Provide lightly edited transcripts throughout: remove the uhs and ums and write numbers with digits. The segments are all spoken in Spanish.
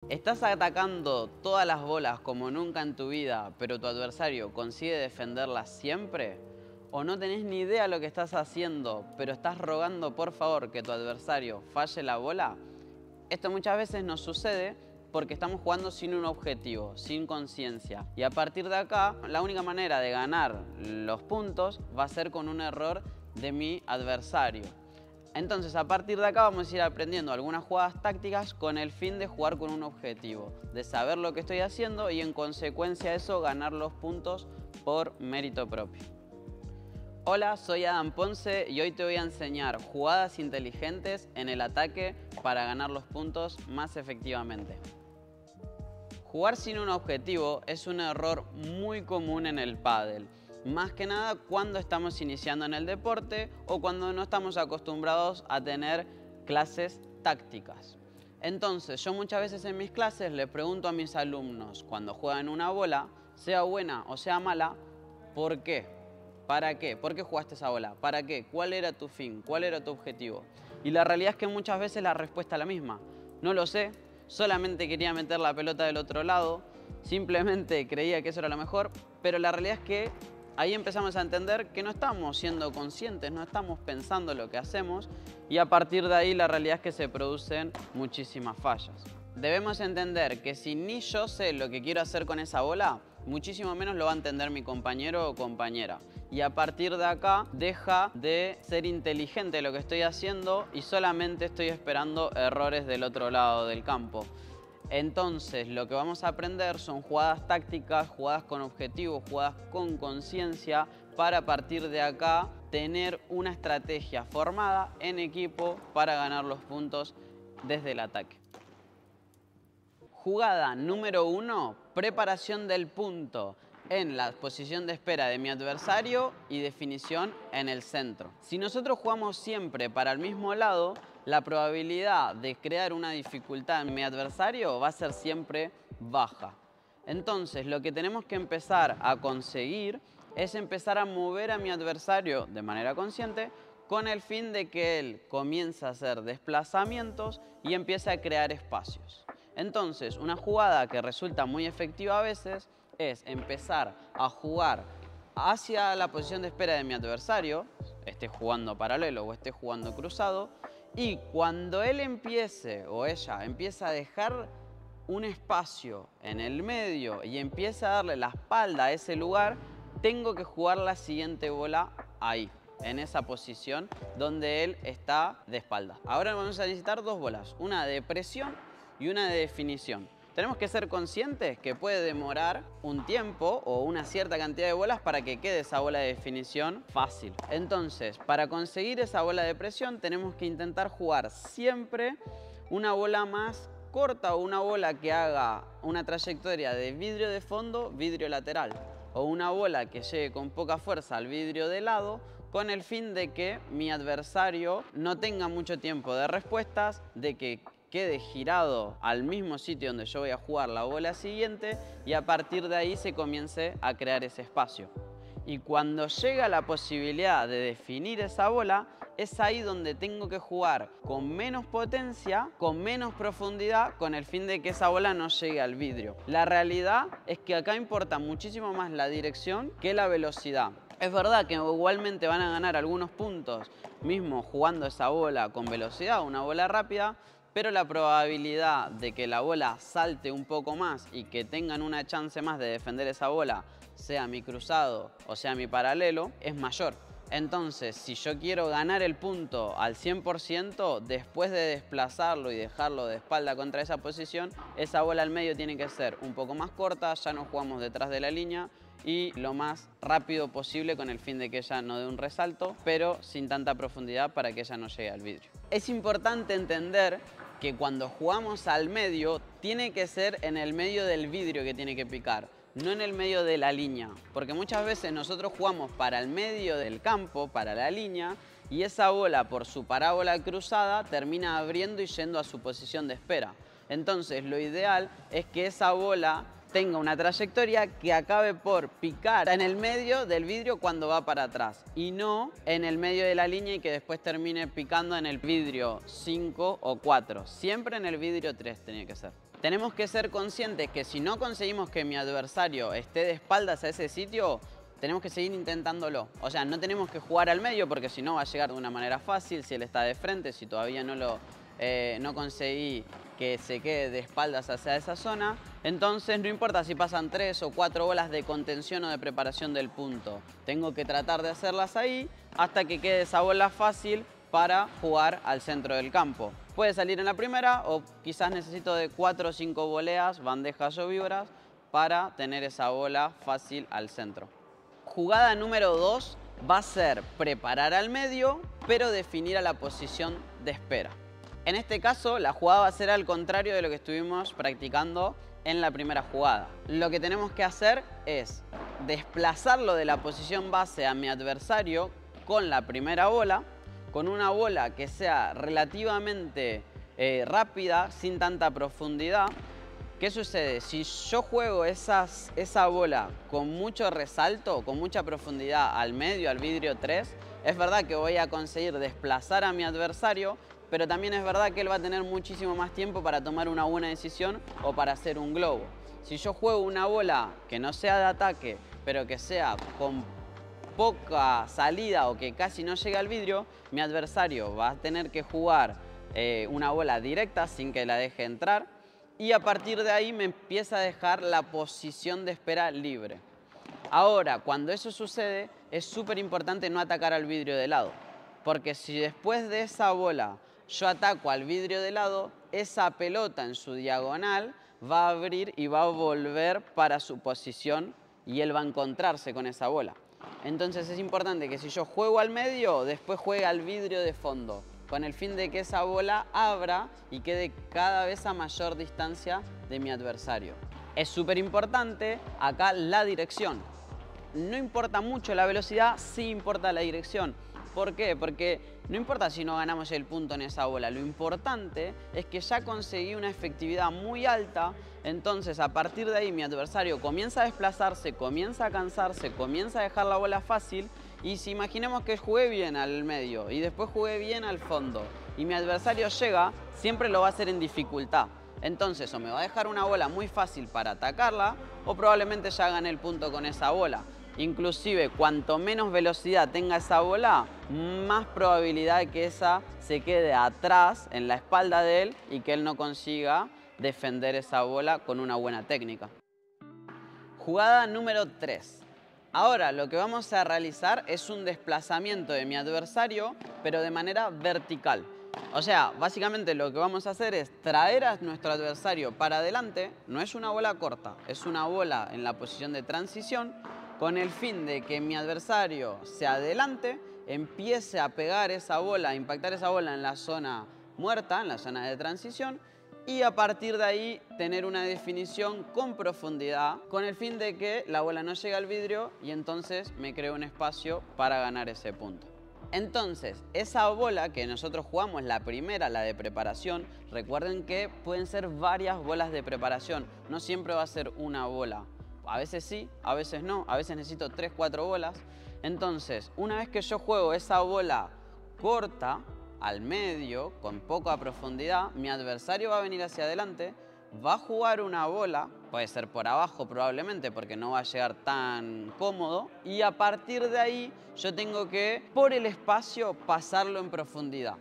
¿Estás atacando todas las bolas como nunca en tu vida, pero tu adversario consigue defenderlas siempre? ¿O no tenés ni idea lo que estás haciendo, pero estás rogando por favor que tu adversario falle la bola? Esto muchas veces nos sucede porque estamos jugando sin un objetivo, sin conciencia. Y a partir de acá, la única manera de ganar los puntos va a ser con un error de mi adversario. Entonces, a partir de acá vamos a ir aprendiendo algunas jugadas tácticas con el fin de jugar con un objetivo, de saber lo que estoy haciendo y en consecuencia de eso ganar los puntos por mérito propio. Hola, soy Adam Ponce y hoy te voy a enseñar jugadas inteligentes en el ataque para ganar los puntos más efectivamente. Jugar sin un objetivo es un error muy común en el pádel. Más que nada cuando estamos iniciando en el deporte o cuando no estamos acostumbrados a tener clases tácticas. Entonces, yo muchas veces en mis clases le pregunto a mis alumnos cuando juegan una bola, sea buena o sea mala, ¿por qué? ¿Para qué? ¿Por qué jugaste esa bola? ¿Para qué? ¿Cuál era tu fin? ¿Cuál era tu objetivo? Y la realidad es que muchas veces la respuesta es la misma. No lo sé, solamente quería meter la pelota del otro lado, simplemente creía que eso era lo mejor, pero la realidad es que ahí empezamos a entender que no estamos siendo conscientes, no estamos pensando lo que hacemos y a partir de ahí la realidad es que se producen muchísimas fallas. Debemos entender que si ni yo sé lo que quiero hacer con esa bola, muchísimo menos lo va a entender mi compañero o compañera. Y a partir de acá deja de ser inteligente lo que estoy haciendo y solamente estoy esperando errores del otro lado del campo. Entonces, lo que vamos a aprender son jugadas tácticas, jugadas con objetivos, jugadas con conciencia, para a partir de acá tener una estrategia formada en equipo para ganar los puntos desde el ataque. Jugada número 1, preparación del punto en la posición de espera de mi adversario y definición en el centro. Si nosotros jugamos siempre para el mismo lado, la probabilidad de crear una dificultad en mi adversario va a ser siempre baja. Entonces, lo que tenemos que empezar a conseguir es empezar a mover a mi adversario de manera consciente con el fin de que él comience a hacer desplazamientos y empiece a crear espacios. Entonces, una jugada que resulta muy efectiva a veces es empezar a jugar hacia la posición de espera de mi adversario, esté jugando paralelo o esté jugando cruzado, y cuando él empiece o ella empieza a dejar un espacio en el medio y empieza a darle la espalda a ese lugar, tengo que jugar la siguiente bola ahí, en esa posición donde él está de espalda. Ahora vamos a necesitar dos bolas, una de presión y una de definición. Tenemos que ser conscientes que puede demorar un tiempo o una cierta cantidad de bolas para que quede esa bola de definición fácil. Entonces, para conseguir esa bola de presión tenemos que intentar jugar siempre una bola más corta o una bola que haga una trayectoria de vidrio de fondo, vidrio lateral, o una bola que llegue con poca fuerza al vidrio de lado, con el fin de que mi adversario no tenga mucho tiempo de respuestas, de que quede girado al mismo sitio donde yo voy a jugar la bola siguiente y a partir de ahí se comience a crear ese espacio. Y cuando llega la posibilidad de definir esa bola, es ahí donde tengo que jugar con menos potencia, con menos profundidad, con el fin de que esa bola no llegue al vidrio. La realidad es que acá importa muchísimo más la dirección que la velocidad. Es verdad que igualmente van a ganar algunos puntos mismo jugando esa bola con velocidad, una bola rápida, pero la probabilidad de que la bola salte un poco más y que tengan una chance más de defender esa bola, sea mi cruzado o sea mi paralelo, es mayor. Entonces, si yo quiero ganar el punto al 100%, después de desplazarlo y dejarlo de espalda contra esa posición, esa bola al medio tiene que ser un poco más corta, ya no jugamos detrás de la línea, y lo más rápido posible con el fin de que ella no dé un resalto, pero sin tanta profundidad para que ella no llegue al vidrio. Es importante entender que cuando jugamos al medio, tiene que ser en el medio del vidrio que tiene que picar, no en el medio de la línea, porque muchas veces nosotros jugamos para el medio del campo, para la línea, y esa bola por su parábola cruzada termina abriendo y yendo a su posición de espera. Entonces lo ideal es que esa bola tenga una trayectoria que acabe por picar en el medio del vidrio cuando va para atrás y no en el medio de la línea y que después termine picando en el vidrio 5 o 4. Siempre en el vidrio 3 tenía que ser. tenemos que ser conscientes que si no conseguimos que mi adversario esté de espaldas a ese sitio, tenemos que seguir intentándolo. O sea, no tenemos que jugar al medio porque si no va a llegar de una manera fácil. Si él está de frente, si todavía no conseguí que se quede de espaldas hacia esa zona, entonces no importa si pasan 3 o 4 bolas de contención o de preparación del punto. Tengo que tratar de hacerlas ahí hasta que quede esa bola fácil para jugar al centro del campo. Puede salir en la primera o quizás necesito de 4 o 5 voleas, bandejas o víboras para tener esa bola fácil al centro. Jugada número 2 va a ser preparar al medio, pero definir a la posición de espera. En este caso, la jugada va a ser al contrario de lo que estuvimos practicando en la primera jugada. Lo que tenemos que hacer es desplazarlo de la posición base a mi adversario con la primera bola, con una bola que sea relativamente rápida, sin tanta profundidad. ¿Qué sucede? Si yo juego esa bola con mucho resalto, con mucha profundidad al medio, al vidrio 3, es verdad que voy a conseguir desplazar a mi adversario, pero también es verdad que él va a tener muchísimo más tiempo para tomar una buena decisión o para hacer un globo. Si yo juego una bola que no sea de ataque, pero que sea con poca salida o que casi no llegue al vidrio, mi adversario va a tener que jugar una bola directa sin que la deje entrar y a partir de ahí me empieza a dejar la posición de espera libre. Ahora, cuando eso sucede, es súper importante no atacar al vidrio de lado, porque si después de esa bola yo ataco al vidrio de lado, esa pelota en su diagonal va a abrir y va a volver para su posición y él va a encontrarse con esa bola. Entonces es importante que si yo juego al medio, después juegue al vidrio de fondo, con el fin de que esa bola abra y quede cada vez a mayor distancia de mi adversario. Es súper importante acá la dirección. No importa mucho la velocidad, sí importa la dirección. ¿Por qué? Porque no importa si no ganamos el punto en esa bola, lo importante es que ya conseguí una efectividad muy alta, entonces a partir de ahí mi adversario comienza a desplazarse, comienza a cansarse, comienza a dejar la bola fácil y si imaginemos que jugué bien al medio y después jugué bien al fondo y mi adversario llega, siempre lo va a hacer en dificultad. Entonces o me va a dejar una bola muy fácil para atacarla o probablemente ya gane el punto con esa bola. Inclusive, cuanto menos velocidad tenga esa bola, más probabilidad de que esa se quede atrás, en la espalda de él, y que él no consiga defender esa bola con una buena técnica. Jugada número 3. Ahora lo que vamos a realizar es un desplazamiento de mi adversario, pero de manera vertical. O sea, básicamente lo que vamos a hacer es traer a nuestro adversario para adelante. No es una bola corta, es una bola en la posición de transición, con el fin de que mi adversario se adelante, empiece a pegar esa bola, a impactar esa bola en la zona muerta, en la zona de transición, y a partir de ahí tener una definición con profundidad, con el fin de que la bola no llegue al vidrio y entonces me creo un espacio para ganar ese punto. Entonces, esa bola que nosotros jugamos, la primera, la de preparación, recuerden que pueden ser varias bolas de preparación, no siempre va a ser una bola. A veces sí, a veces no, a veces necesito 3, 4 bolas. Entonces, una vez que yo juego esa bola corta, al medio, con poca profundidad, mi adversario va a venir hacia adelante, va a jugar una bola, puede ser por abajo probablemente porque no va a llegar tan cómodo, y a partir de ahí yo tengo que, por el espacio, pasarlo en profundidad.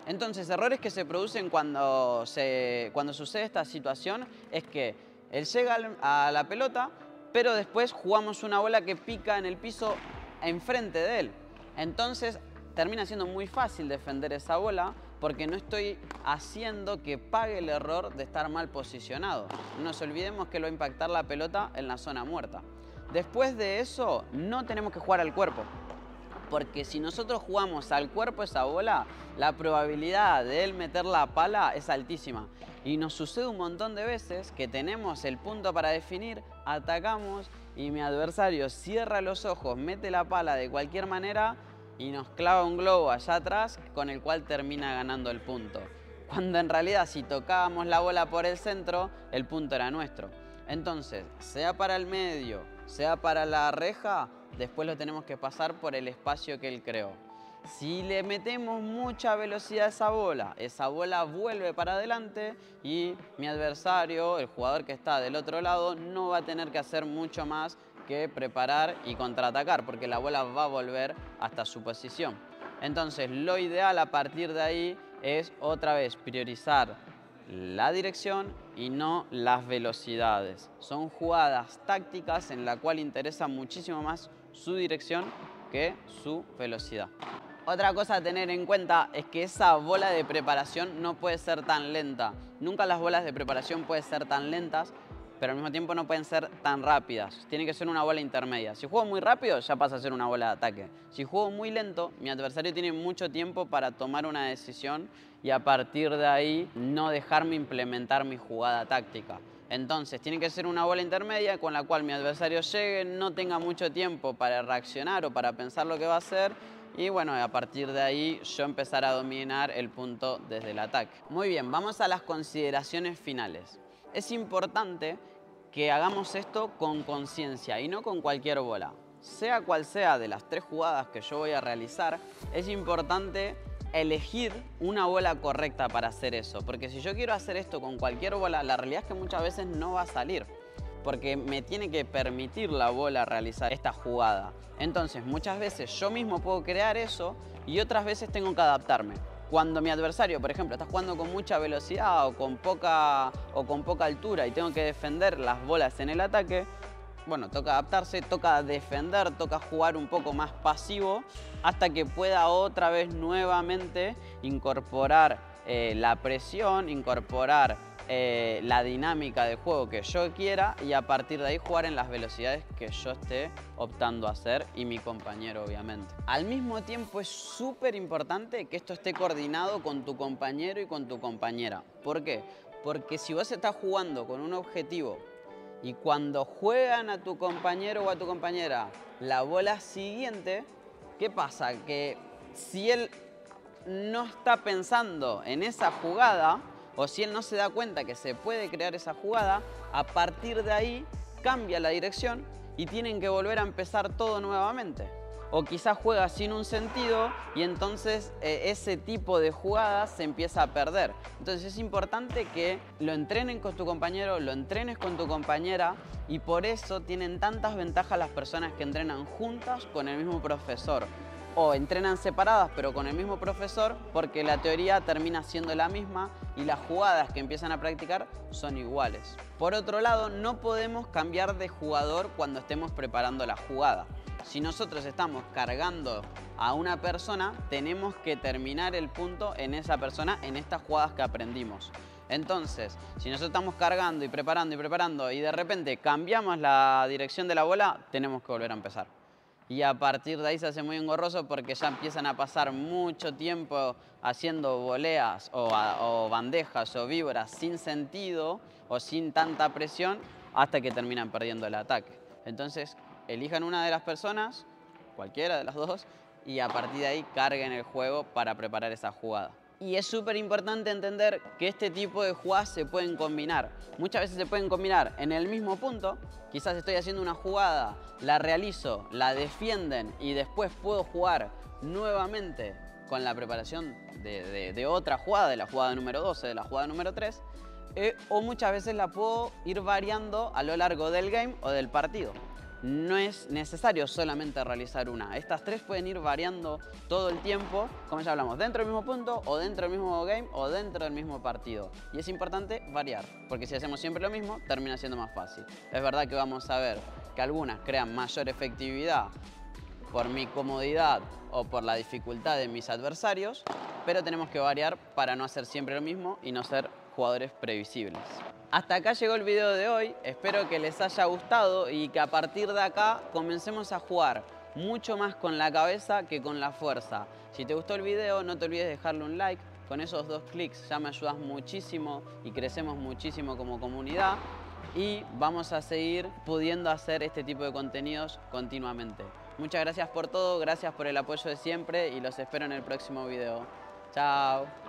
Entonces, errores que se producen cuando sucede esta situación es que él llega a la pelota, pero después jugamos una bola que pica en el piso enfrente de él. Entonces termina siendo muy fácil defender esa bola porque no estoy haciendo que pague el error de estar mal posicionado. No nos olvidemos que lo va a impactar la pelota en la zona muerta. Después de eso, no tenemos que jugar al cuerpo. Porque si nosotros jugamos al cuerpo esa bola, la probabilidad de él meter la pala es altísima. Y nos sucede un montón de veces que tenemos el punto para definir, atacamos y mi adversario cierra los ojos, mete la pala de cualquier manera y nos clava un globo allá atrás con el cual termina ganando el punto. Cuando en realidad si tocábamos la bola por el centro, el punto era nuestro. Entonces, sea para el medio, sea para la reja, después lo tenemos que pasar por el espacio que él creó. Si le metemos mucha velocidad a esa bola vuelve para adelante y mi adversario, el jugador que está del otro lado, no va a tener que hacer mucho más que preparar y contraatacar, porque la bola va a volver hasta su posición. Entonces, lo ideal a partir de ahí es otra vez priorizar la dirección y no las velocidades. Son jugadas tácticas en la cual interesa muchísimo más su dirección que su velocidad. Otra cosa a tener en cuenta es que esa bola de preparación no puede ser tan lenta. Nunca las bolas de preparación pueden ser tan lentas, pero al mismo tiempo no pueden ser tan rápidas. Tiene que ser una bola intermedia. Si juego muy rápido, ya pasa a ser una bola de ataque. Si juego muy lento, mi adversario tiene mucho tiempo para tomar una decisión y a partir de ahí no dejarme implementar mi jugada táctica. Entonces, tiene que ser una bola intermedia con la cual mi adversario llegue, no tenga mucho tiempo para reaccionar o para pensar lo que va a hacer. Y bueno, a partir de ahí yo empezar a dominar el punto desde el ataque. Muy bien, vamos a las consideraciones finales. Es importante que hagamos esto con conciencia y no con cualquier bola. Sea cual sea de las 3 jugadas que yo voy a realizar, es importante elegir una bola correcta para hacer eso. Porque si yo quiero hacer esto con cualquier bola, la realidad es que muchas veces no va a salir, porque me tiene que permitir la bola realizar esta jugada. Entonces, muchas veces yo mismo puedo crear eso y otras veces tengo que adaptarme. Cuando mi adversario, por ejemplo, está jugando con mucha velocidad o con poca altura y tengo que defender las bolas en el ataque, bueno, toca adaptarse, toca defender, toca jugar un poco más pasivo hasta que pueda otra vez nuevamente incorporar la presión, incorporar la dinámica de juego que yo quiera y a partir de ahí jugar en las velocidades que yo esté optando a hacer y mi compañero, obviamente. Al mismo tiempo es súper importante que esto esté coordinado con tu compañero y con tu compañera. ¿Por qué? Porque si vos estás jugando con un objetivo y cuando juegan a tu compañero o a tu compañera la bola siguiente, ¿qué pasa? Que si él no está pensando en esa jugada, o si él no se da cuenta que se puede crear esa jugada, a partir de ahí cambia la dirección y tienen que volver a empezar todo nuevamente. O quizás juega sin un sentido y entonces ese tipo de jugadas se empieza a perder. Entonces es importante que lo entrenen con tu compañero, lo entrenes con tu compañera y por eso tienen tantas ventajas las personas que entrenan juntas con el mismo profesor. O entrenan separadas pero con el mismo profesor porque la teoría termina siendo la misma y las jugadas que empiezan a practicar son iguales. Por otro lado, no podemos cambiar de jugador cuando estemos preparando la jugada. Si nosotros estamos cargando a una persona, tenemos que terminar el punto en esa persona en estas jugadas que aprendimos. Entonces, si nosotros estamos cargando y preparando y de repente cambiamos la dirección de la bola, tenemos que volver a empezar. Y a partir de ahí se hace muy engorroso porque ya empiezan a pasar mucho tiempo haciendo voleas o bandejas o víboras sin sentido o sin tanta presión hasta que terminan perdiendo el ataque. Entonces, elijan una de las personas, cualquiera de las dos, y a partir de ahí carguen el juego para preparar esa jugada. Y es súper importante entender que este tipo de jugadas se pueden combinar. Muchas veces se pueden combinar en el mismo punto. Quizás estoy haciendo una jugada, la realizo, la defienden y después puedo jugar nuevamente con la preparación de otra jugada, de la jugada número 12, de la jugada número 3. O muchas veces la puedo ir variando a lo largo del game o del partido. No es necesario solamente realizar una. Estas 3 pueden ir variando todo el tiempo, como ya hablamos, dentro del mismo punto o dentro del mismo game o dentro del mismo partido. Y es importante variar, porque si hacemos siempre lo mismo, termina siendo más fácil. Es verdad que vamos a ver que algunas crean mayor efectividad por mi comodidad o por la dificultad de mis adversarios, pero tenemos que variar para no hacer siempre lo mismo y no ser jugadores previsibles. Hasta acá llegó el video de hoy, espero que les haya gustado y que a partir de acá comencemos a jugar mucho más con la cabeza que con la fuerza. Si te gustó el video no te olvides de dejarle un like, con esos 2 clics ya me ayudas muchísimo y crecemos muchísimo como comunidad y vamos a seguir pudiendo hacer este tipo de contenidos continuamente. Muchas gracias por todo, gracias por el apoyo de siempre y los espero en el próximo video. Chao.